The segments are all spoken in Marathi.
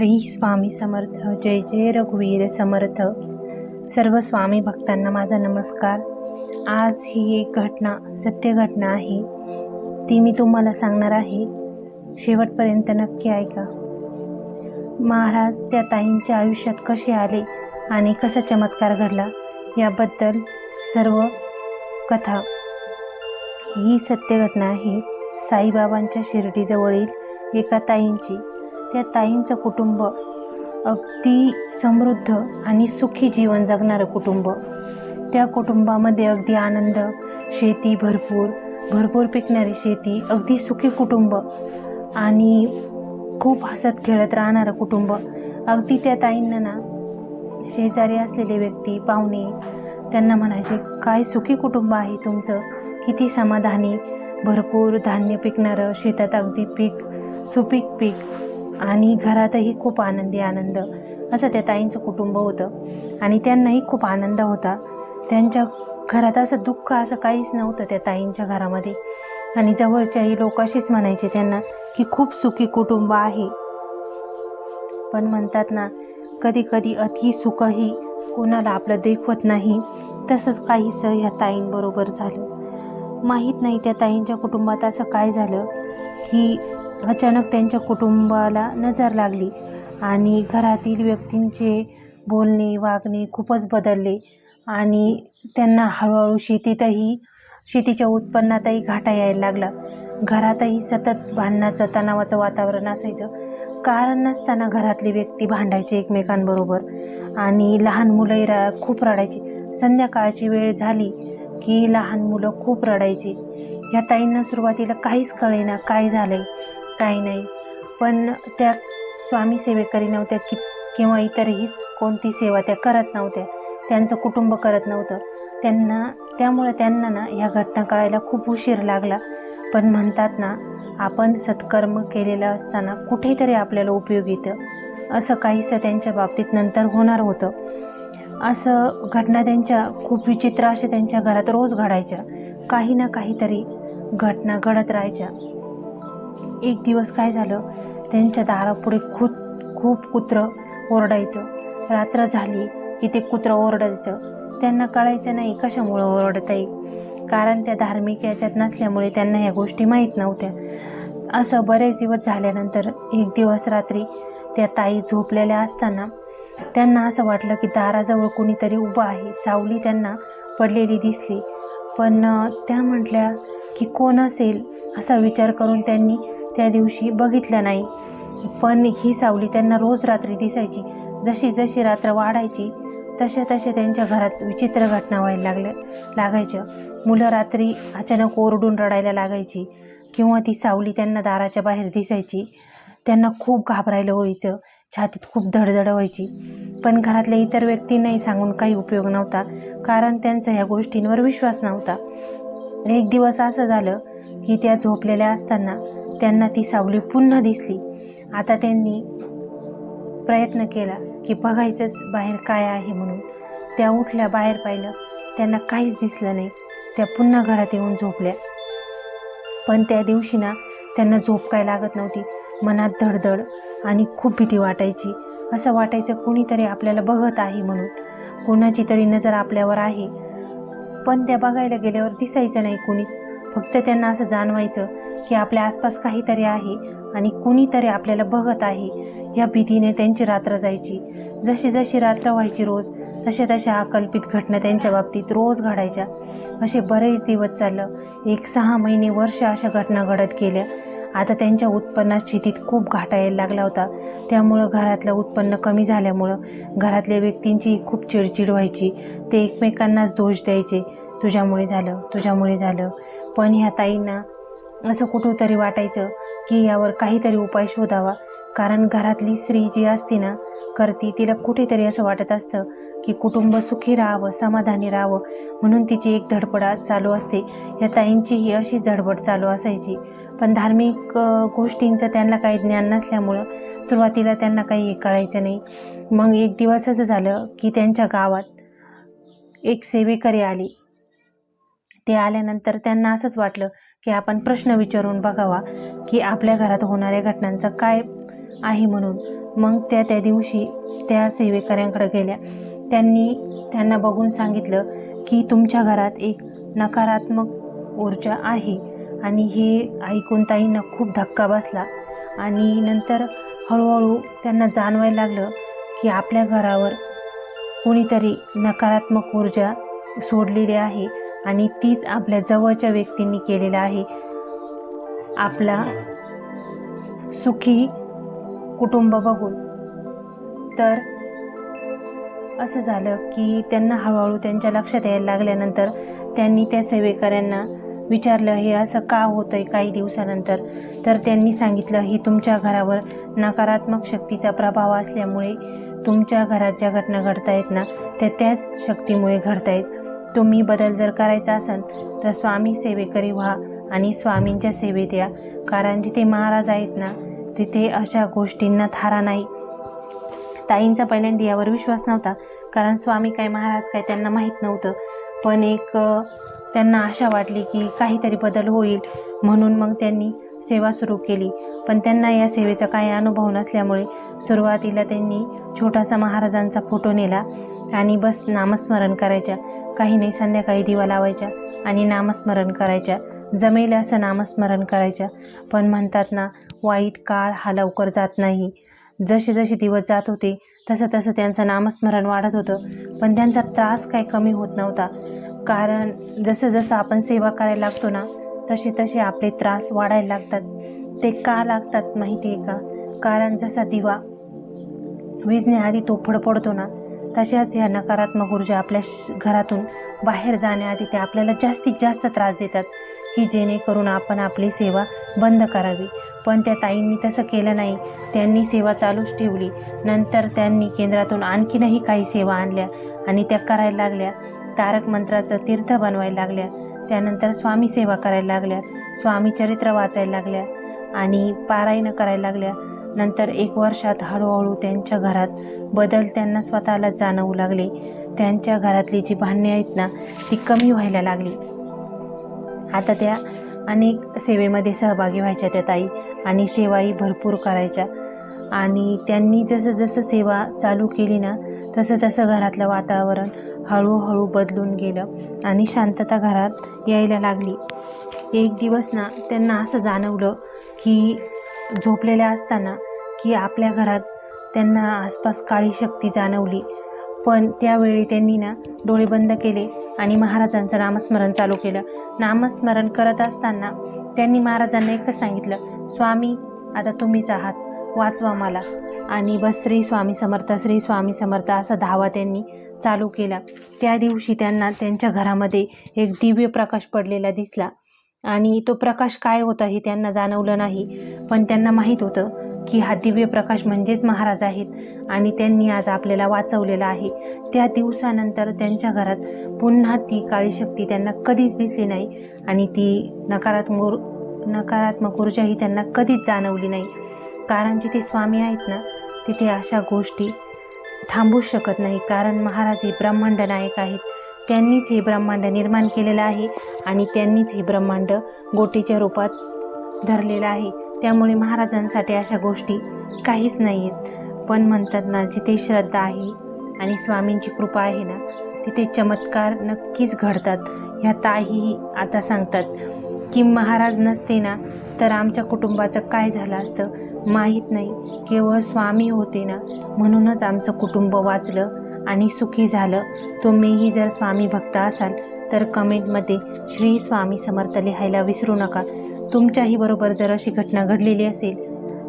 श्री स्वामी समर्थ. जय जय रघुवीर समर्थ. सर्व स्वामी भक्तांना माझा नमस्कार. आज ही एक घटना, सत्य घटना आहे, ती मी तुम्हाला सांगणार आहे. शेवटपर्यंत नक्की ऐका. महाराज त्या ताईंच्या आयुष्यात कसे आले आणि कसा चमत्कार घडला याबद्दल सर्व कथा. ही सत्य घटना आहे साईबाबांच्या शिर्डीजवळील एका ताईंची. त्या ताईंचं कुटुंब अगदी समृद्ध आणि सुखी जीवन जगणारं कुटुंब. त्या कुटुंबामध्ये अगदी आनंद, शेती भरपूर पिकणारी शेती, अगदी सुखी कुटुंब आणि खूप हसत खेळत राहणारं कुटुंब. अगदी त्या ताईंना ना शेजारी असलेले व्यक्ती, पाहुणे त्यांना म्हणायचे, काय सुखी कुटुंब आहे तुमचं, किती समाधानी, भरपूर धान्य पिकणारं, शेतात अगदी सुपीक पीक आणि घरातही खूप आनंद. असं त्या ताईंचं कुटुंब होतं आणि त्यांनाही खूप आनंद होता. त्यांच्या घरात असं दुःख असं काहीच नव्हतं त्या ताईंच्या घरामध्ये. आणि जवळच्याही लोक असेच म्हणायचे त्यांना की खूप सुखी कुटुंब आहे. पण म्हणतात ना, कधी कधी अति सुखही कोणाला आपलं देखवत नाही. तसंच काहीसं ह्या ताईंबरोबर झालं. माहीत नाही त्या ताईंच्या कुटुंबात असं काय झालं की अचानक त्यांच्या कुटुंबाला नजर लागली आणि घरातील व्यक्तींचे बोलणे वागणे खूपच बदलले आणि त्यांना हळूहळू शेतीच्या उत्पन्नातही घाटा यायला लागला. घरातही सतत भांडणाचं, तणावाचं वातावरण असायचं. कारण नसताना घरातले व्यक्ती भांडायचे एकमेकांबरोबर आणि लहान मुलंही खूप रडायची. संध्याकाळची वेळ झाली की लहान मुलं खूप रडायची. ह्या ताईंना सुरुवातीला काहीच कळेना काय झालंय काही नाही. पण त्या स्वामी सेवेकरी नव्हत्या किंवा इतरही कोणती सेवा त्या करत नव्हत्या. त्यांचं कुटुंब करत नव्हतं. त्यामुळे त्यांना ना ह्या घटना कळायला खूप उशीर लागला. पण म्हणतात ना, आपण सत्कर्म केलेलं असताना कुठेतरी आपल्याला उपयोग येतं. असं काहीसं त्यांच्या बाबतीत नंतर होणार होतं. असं घटना त्यांच्या खूप विचित्र अशा त्यांच्या घरात रोज घडायच्या. काही ना काहीतरी घटना घडत राहायच्या. एक दिवस काय झालं, त्यांच्या दारापुढे खूप कुत्रं ओरडायचं. रात्र झाली की ते कुत्रं ओरडायचं. त्यांना कळायचं नाही कशामुळं ओरडत आहे, कारण त्या धार्मिक याच्यात नसल्यामुळे त्यांना ह्या गोष्टी माहीत नव्हत्या. असं बरेच दिवस झाल्यानंतर एक दिवस रात्री त्या ताई झोपलेल्या असताना त्यांना असं वाटलं की दाराजवळ कोणीतरी उभं आहे. सावली त्यांना पडलेली दिसली. पण त्या म्हटल्या की कोण असेल असा विचार करून त्यांनी त्या दिवशी बघितलं नाही. पण ही सावली त्यांना रोज रात्री दिसायची. जशी रात्र वाढायची तसे त्यांच्या घरात विचित्र घटना व्हायला लागायच्या. मुलं रात्री अचानक ओरडून रडायला लागायची किंवा ती सावली त्यांना दाराच्या बाहेर दिसायची. त्यांना खूप घाबरायला व्हायचं, छातीत खूप धडधड व्हायची. पण घरातल्या इतर व्यक्तींनाही सांगून काही उपयोग नव्हता, कारण त्यांचा ह्या गोष्टींवर विश्वास नव्हता. एक दिवस असं झालं की त्या झोपलेल्या असताना त्यांना ती सावली पुन्हा दिसली. आता त्यांनी प्रयत्न केला की बघायचंच बाहेर काय आहे म्हणून. त्या उठल्या, बाहेर पाहिलं, त्यांना काहीच दिसलं नाही. त्या पुन्हा घरात येऊन झोपल्या. पण त्या दिवशी ना त्यांना झोप काय लागत नव्हती. मनात धडधड आणि खूप भीती वाटायची. असं वाटायचं कोणीतरी आपल्याला बघत आहे म्हणून, कोणाची तरी नजर आपल्यावर आहे. पण त्या बघायला गेल्यावर दिसायचं नाही कुणीच. फक्त त्यांना असं जाणवायचं की आपल्या आसपास काहीतरी आहे आणि कुणीतरी आपल्याला बघत आहे. या भीतीने त्यांची रात्र जायची. जशी रात्र व्हायची रोज, तशा अकल्पित घटना त्यांच्या बाबतीत रोज घडायच्या. असे बरेच दिवस चाललं. 6 महिने, वर्ष अशा घटना घडत गेल्या. आता त्यांच्या उत्पन्नात शेतीत खूप घाटा यायला लागला होता. त्यामुळं घरातलं उत्पन्न कमी झाल्यामुळं घरातल्या व्यक्तींची खूप चिडचिड व्हायची. ते एकमेकांनाच दोष द्यायचे, तुझ्यामुळे झालं. पण ह्या ताईंना असं कुठंतरी वाटायचं की यावर काहीतरी उपाय शोधावा. कारण घरातली स्त्री जी असते ना करती, तिला कुठेतरी असं वाटत असतं की कुटुंब सुखी राहावं, समाधानी राहावं, म्हणून तिची एक धडपड चालू असते. या ताईंची ही अशीच धडपड चालू असायची. पण धार्मिक गोष्टींचं त्यांना काही ज्ञान नसल्यामुळं सुरुवातीला त्यांना काही कळायचं नाही. मग एक दिवस असं झालं की त्यांच्या गावात एक सेवेकरी आली. ते आल्यानंतर त्यांना असंच वाटलं की आपण प्रश्न विचारून बघावा की आपल्या घरात होणाऱ्या घटनांचं काय आहे म्हणून. मग त्या दिवशी त्या सेवेकऱ्यांकडे गेल्या. त्यांना बघून सांगितलं की तुमच्या घरात एक नकारात्मक ऊर्जा आहे. आणि हे ऐकून ताईंना खूप धक्का बसला. आणि नंतर हळूहळू त्यांना जाणवायला लागलं की आपल्या घरावर कोणीतरी नकारात्मक ऊर्जा सोडलेली आहे आणि तीच आपल्या जवळच्या व्यक्तींनी केलेलं आहे. आपला सुखी कुटुंब बघून. तर असं झालं की त्यांना हळूहळू त्यांच्या लक्षात यायला लागल्यानंतर त्यांनी त्या सेवेकऱ्यांना विचारलं, हे असं का होतं आहे काही दिवसानंतर. तर त्यांनी सांगितलं, हे तुमच्या घरावर नकारात्मक शक्तीचा प्रभाव असल्यामुळे तुमच्या घरात ज्या घटना घडता आहेत ना त्याच शक्तीमुळे घडता आहेत. तुम्ही बदल जर करायचा असेल तर स्वामी सेवेकरी व्हा आणि स्वामींच्या सेवेत या. कारण जिथे महाराज आहेत ना तिथे अशा गोष्टींना थारा नाही. ताईंचा पहिल्यांदा यावर विश्वास नव्हता, कारण स्वामी काय महाराज काय त्यांना माहीत नव्हतं. पण त्यांना आशा वाटली की काहीतरी बदल होईल, म्हणून मग त्यांनी सेवा सुरू केली. पण त्यांना या सेवेचा काही अनुभव नसल्यामुळे सुरुवातीला त्यांनी छोटासा महाराजांचा फोटो नेला आणि बस नामस्मरण करायच्या. काही नाही, संध्याकाळी दिवा लावायच्या आणि नामस्मरण करायच्या. जमेल असं नामस्मरण करायच्या. पण म्हणतात ना, वाईट काळ हा लवकर जात नाही. जसे जसे दिवस जात होते तसं तसं त्यांचं नामस्मरण वाढत होतं. पण त्यांचा त्रास काही कमी होत नव्हता. कारण जसं जसं आपण सेवा करायला लागतो ना तसे तसे आपले त्रास वाढायला लागतात. ते का लागतात माहिती आहे का? कारण जसा दिवा विझण्याआधी तो फडफडतो ना तशाच ह्या नकारात्मक ऊर्जा आपल्या घरातून बाहेर जाण्याआधी ते आपल्याला जास्तीत जास्त त्रास देतात की जेणेकरून आपण आपली सेवा बंद करावी. पण त्या ताईंनी तसं केलं नाही. त्यांनी सेवा चालूच ठेवली. नंतर त्यांनी केंद्रातून आणखीनही काही सेवा आणल्या आणि त्या करायला लागल्या. तारक मंत्राचं तीर्थ बनवायला लागल्या. त्यानंतर स्वामी सेवा करायला लागल्या, स्वामी चरित्र वाचायला लागल्या आणि पारायण करायला लागल्या. नंतर 1 वर्षात हळूहळू त्यांच्या घरात बदल त्यांना स्वतःलाच जाणवू लागले. त्यांच्या घरातली जी भांडणे आहेत ना ती कमी व्हायला लागली. आता त्या अनेक सेवेमध्ये सहभागी व्हायच्या त्या ताई आणि सेवाही भरपूर करायच्या. आणि त्यांनी जसं जसं सेवा चालू केली ना तसं तसं घरातलं वातावरण हळूहळू बदलून गेलं आणि शांतता घरात यायला लागली. एक दिवस ना त्यांना असं जाणवलं की झोपलेल्या असताना की आपल्या घरात त्यांना आसपास काळी शक्ती जाणवली. पण त्यावेळी त्यांनी ना डोळे बंद केले आणि महाराजांचं नामस्मरण चालू केलं. नामस्मरण करत असताना त्यांनी महाराजांना एकच सांगितलं, स्वामी आता तुम्हीच आहात, वाचवा मला. आणि बस श्री स्वामी समर्थ, श्री स्वामी समर्थ असा धावा त्यांनी चालू केला. त्या दिवशी त्यांना त्यांच्या घरामध्ये एक दिव्य प्रकाश पडलेला दिसला. आणि तो प्रकाश काय होता हे त्यांना जाणवलं नाही, पण त्यांना माहीत होतं की हा दिव्य प्रकाश म्हणजेच महाराज आहेत आणि त्यांनी आज आपल्याला वाचवलेला आहे. त्या दिवसानंतर त्यांच्या घरात पुन्हा ती काळी शक्ती त्यांना कधीच दिसली नाही आणि ती नकारात्मक ऊर्जा ही त्यांना कधीच जाणवली नाही. कारण जिथे स्वामी आहेत ना तिथे अशा गोष्टी थांबूच शकत नाही. कारण महाराज हे ब्रह्मांड नायक आहेत. त्यांनीच हे ब्रह्मांड निर्माण केलेलं आहे आणि त्यांनीच हे ब्रह्मांड गोटीच्या रूपात धरलेलं आहे. त्यामुळे महाराजांसाठी अशा गोष्टी काहीच नाही आहेत. पण म्हणतात ना, जिथे श्रद्धा आहे आणि स्वामींची कृपा आहे ना तिथे चमत्कार नक्कीच घडतात. ह्या ताईही आता सांगतात की महाराज नसते ना तर आमच्या कुटुंबाचं काय झालं असतं माहीत नाही. केवळ स्वामी होते ना म्हणूनच आमचं कुटुंब वाचलं आणि सुखी झालं. तुम्हीही जर स्वामी भक्त असाल तर कमेंटमध्ये श्री स्वामी समर्थ लिहायला विसरू नका. तुमच्याही बरोबर जर अशी घटना घडलेली असेल,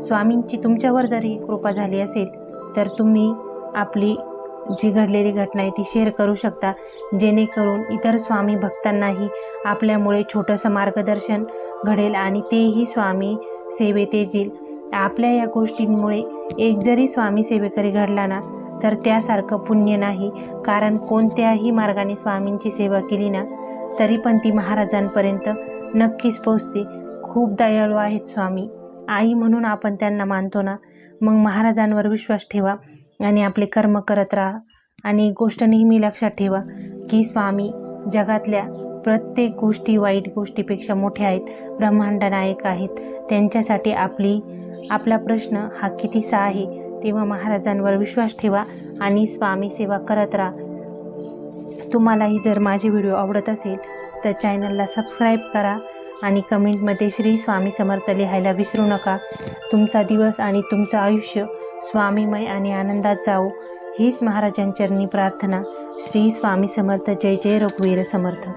स्वामींची तुमच्यावर जर ही कृपा झाली असेल तर तुम्ही आपली जी घडलेली घटना आहे ती शेअर करू शकता, जेणेकरून इतर स्वामी भक्तांनाही आपल्यामुळे छोटंसं मार्गदर्शन घडेल आणि तेही स्वामी सेवेत येतील. आपल्या या गोष्टींमुळे एक जरी स्वामी सेवेकरी घडला ना तर त्यासारखं पुण्य नाही. कारण कोणत्याही मार्गाने स्वामींची सेवा केली ना तरी पण ती महाराजांपर्यंत नक्कीच पोचते. खूप दयाळू आहेत स्वामी. आई म्हणून आपण त्यांना मानतो ना, मग महाराजांवर विश्वास ठेवा आणि आपले कर्म करत राहा. आणि एक गोष्ट नेहमी लक्षात ठेवा की स्वामी जगातल्या प्रत्येक गोष्टी वाईट गोष्टीपेक्षा मोठ्या आहेत, ब्रह्मांड नायक आहेत. त्यांच्यासाठी आपला प्रश्न हा कितीसा आहे तेव्हा महाराजांवर विश्वास ठेवा आणि स्वामी सेवा करत राहा. तुम्हालाही जर माझे व्हिडिओ आवडत असेल तर चॅनलला सबस्क्राईब करा आणि कमेंटमध्ये श्री स्वामी समर्थ लिहायला विसरू नका. तुमचा दिवस आणि तुमचं आयुष्य स्वामीमय आणि आनंदात जावो हीच महाराजांचरणी प्रार्थना. श्री स्वामी समर्थ. जय जय रघुवीर समर्थ.